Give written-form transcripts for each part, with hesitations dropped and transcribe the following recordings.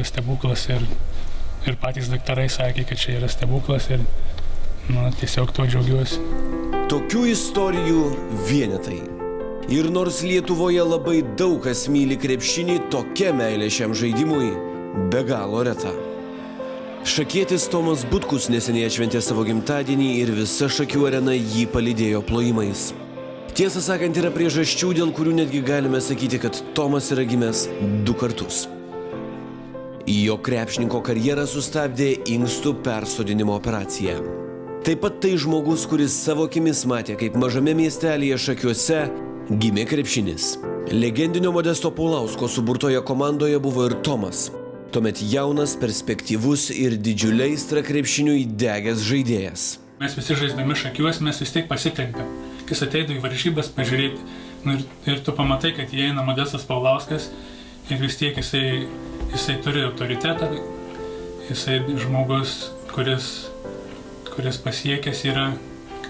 yra stebuklas ir patys daktarai sakė, kad čia yra stebuklas ir tiesiog tuo džiaugiuosi. Tokių istorijų vienetai. Ir nors Lietuvoje labai daug kas myli krepšinį, tokia meilė šiam žaidimui be galo reta. Šakietis Tomas Butkus neseniai atšventė savo gimtadienį ir visa Šakių arena jį palydėjo plojimais. Tiesą sakant, yra priežasčių, dėl kurių netgi galime sakyti, kad Tomas yra gimęs 2 kartus. Jo krepšininko karjerą sustabdė inkstų persodinimo operacija. Taip pat tai žmogus, kuris savo akimis matė, kaip mažame miestelėje Šakiuose gimė krepšinis. Legendinio Modesto Paulausko suburtoje komandoje buvo ir Tomas. Tuomet jaunas, perspektyvus ir didžiuliai aistra krepšiniui degęs žaidėjas. Mes visi žaisdami Šakiuos, mes vis tiek pasitempėm. Kai ateidavo į varžybas pažiūrėti, ir tu pamatai, kad įeina Modestas Paulauskas ir vis tiek jisai turi autoritetą, jisai žmogus, kuris pasiekęs yra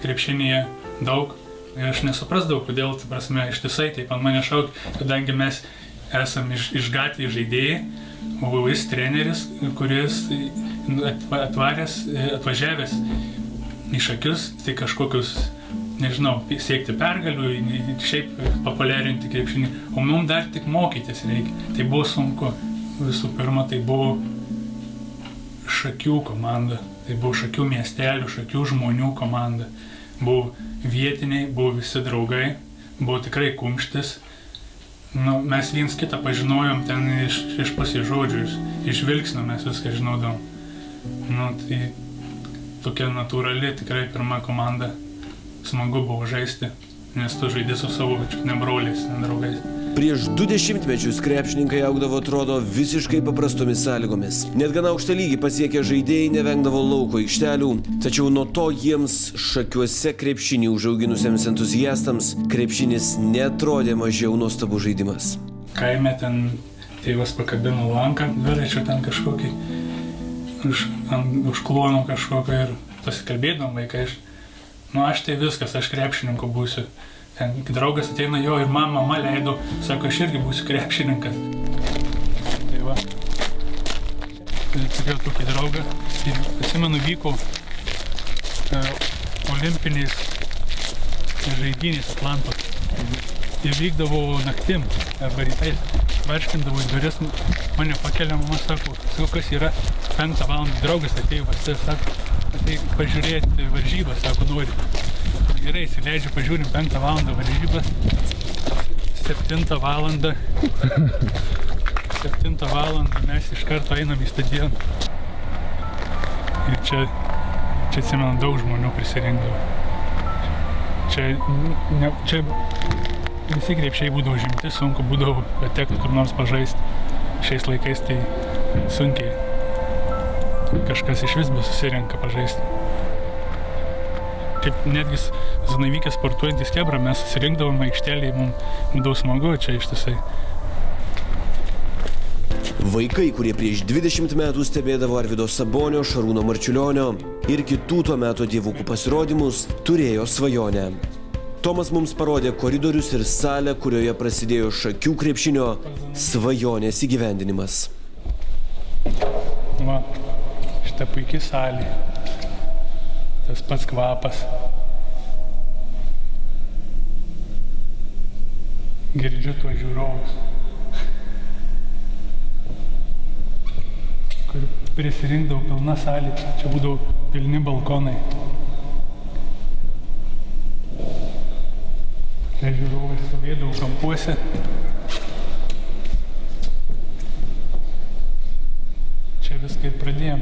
krepšinyje daug. Ir aš nesuprasdavau, kodėl, ištisai taip ant mane šaukė, kadangi mes esam iš gatvės žaidėjai, o jis treneris, kuris atvažiavęs į Šakius, tai kažkokius, nežinau, siekti pergalių, šiaip populiarinti krepšinį, o mums dar tik mokytis reikia. Tai buvo sunku. Visų pirma, tai buvo Šakių komanda, tai buvo Šakių miestelių, Šakių žmonių komanda. Buvo vietiniai, buvo visi draugai, buvo tikrai kumštis. Mes viens kitą pažinojom ten iš pusės žodžių, iš žvilgsnio mes viską žinodom. Tai tokia natūrali, tikrai pirma komanda. Smagu buvo žaisti, nes tu žaidži su savo broliais, draugais. Prieš 2 dešimtmečius krepšininkai augdavo, atrodo, visiškai paprastomis sąlygomis. Net gana aukštą lygį pasiekę žaidėjai nevengdavo lauko aikštelių, tačiau nuo to jiems Šakiuose krepšinį užauginusiems entuziastams krepšinis netrodė mažiau nuostabus žaidimas. Kaime ten tėvas pakabino lanką, dviračio ten kažkokį, už klono kažkokio ir pasikalbėdom vaikai. Aš tai viskas, aš krepšininku būsiu. Ten draugas ateina jo ir mama leido, sako, aš irgi būsiu krepšininkas. Tai va, turėjau tokį draugą ir atsimenu vyko olimpinės žaidynės Atlantos. Ir vykdavo naktim arba rytais, barškindavo į duris, mane pakelia mama, sako, kas yra 5 valandą, draugas atėjo pas tai, sako, atėjo pažiūrėti varžybas, sako, nori. Gerai, įsileidžiu, pažiūrim 5 valandą varžybas, 7 valandą mes iš karto einam į stadioną. Ir čia atsimenu, daug žmonių prisirinkdavo. Čia visi krepšiai būdavo užimti, sunku būdavo patekti kur nors pažaisti. Šiais laikais tai sunkiai kažkas iš vis susirenka pažaisti. Kaip netgi Zanavykė sportuojantys Chebra, mes susirinkdavom aikštelėje, mums daug smagu čia ištisai. Vaikai, kurie prieš 20 metų stebėdavo Arvydo Sabonio, Šarūno Marčiulionio ir kitų tuo metu dievukų pasirodymus, turėjo svajonę. Tomas mums parodė koridorius ir salę, kurioje prasidėjo Šakių krepšinio svajonės įgyvendinimas. Va, šitą puikiai salė. Tas pats kvapas. Girdžiu tuos žiūrovus, kur prisirinkdavau pilna salė, čia būdavo pilni balkonai. Čia žiūrovai stovėdavo kampuose. Čia viską ir pradėjom.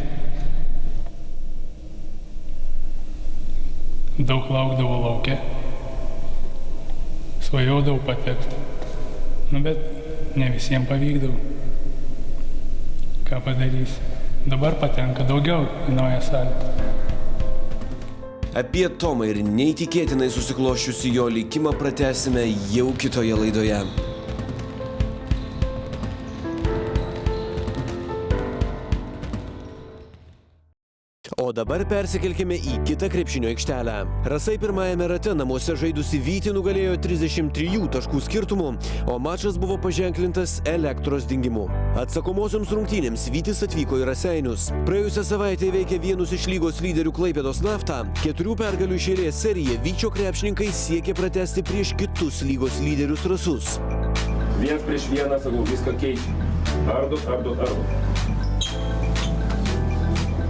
Daug laukdavo lauke, svajodavau patekti, bet ne visiems pavykdavo. Ką padarys? Dabar patenka daugiau į naują salę. Apie Tomą ir neįtikėtinai susikloščiusi jo likimą pratęsime jau kitoje laidoje. O O dabar persikelkime į kitą krepšinio aikštelę. Rasai pirmajame rate namuose žaidusi Vytį nugalėjo 33 taškų skirtumu, o mačas buvo paženklintas elektros dingimu. Atsakomosioms rungtynėms Vytis atvyko į Raseinius. Praėjusią savaitę įveikė vienus iš lygos lyderių Klaipėdos Naftą. 4 pergalių iš eilės seriją Vyčio krepšininkai siekė pratęsti prieš kitus lygos lyderius Rasus. 1 prieš 1, sakau, viską keičia. Ardot.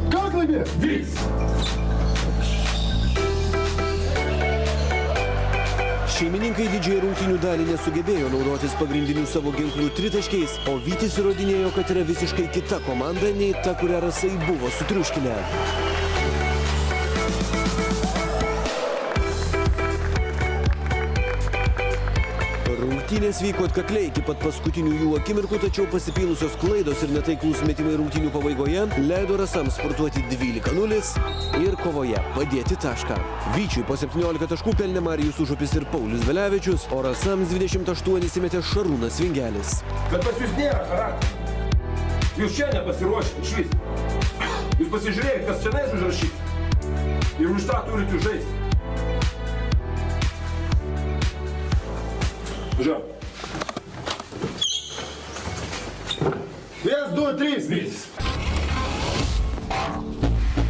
Kas laimės? Vytis! Šeimininkai didžiąją rungtynių dalį nesugebėjo naudotis pagrindinių savo ginklų tritaškiais, o Vytis įrodinėjo, kad yra visiškai kita komanda nei ta, kurią Rasai buvo sutriuškinę. Rungtynės vyko atkakliai iki pat paskutinių jų akimirkų, tačiau pasipylusios klaidos ir netaiklūs metimai rungtynių pabaigoje leido Rasams sportuoti 12-0 ir kovoje padėti tašką. Vyčiui po 17 taškų pelnė Marijus Užupis ir Paulius Velevičius, o Rasams 28 įmetė Šarūnas Vingelis. Bet pas jūs nėra charakterio. Jūs čia nepasiruošite išvis. Jūs pasižiūrėkit, kas čia nais užrašyti. Ir už tą turite žaisti. Žiūrėk. 1, 2, 3. Vytis.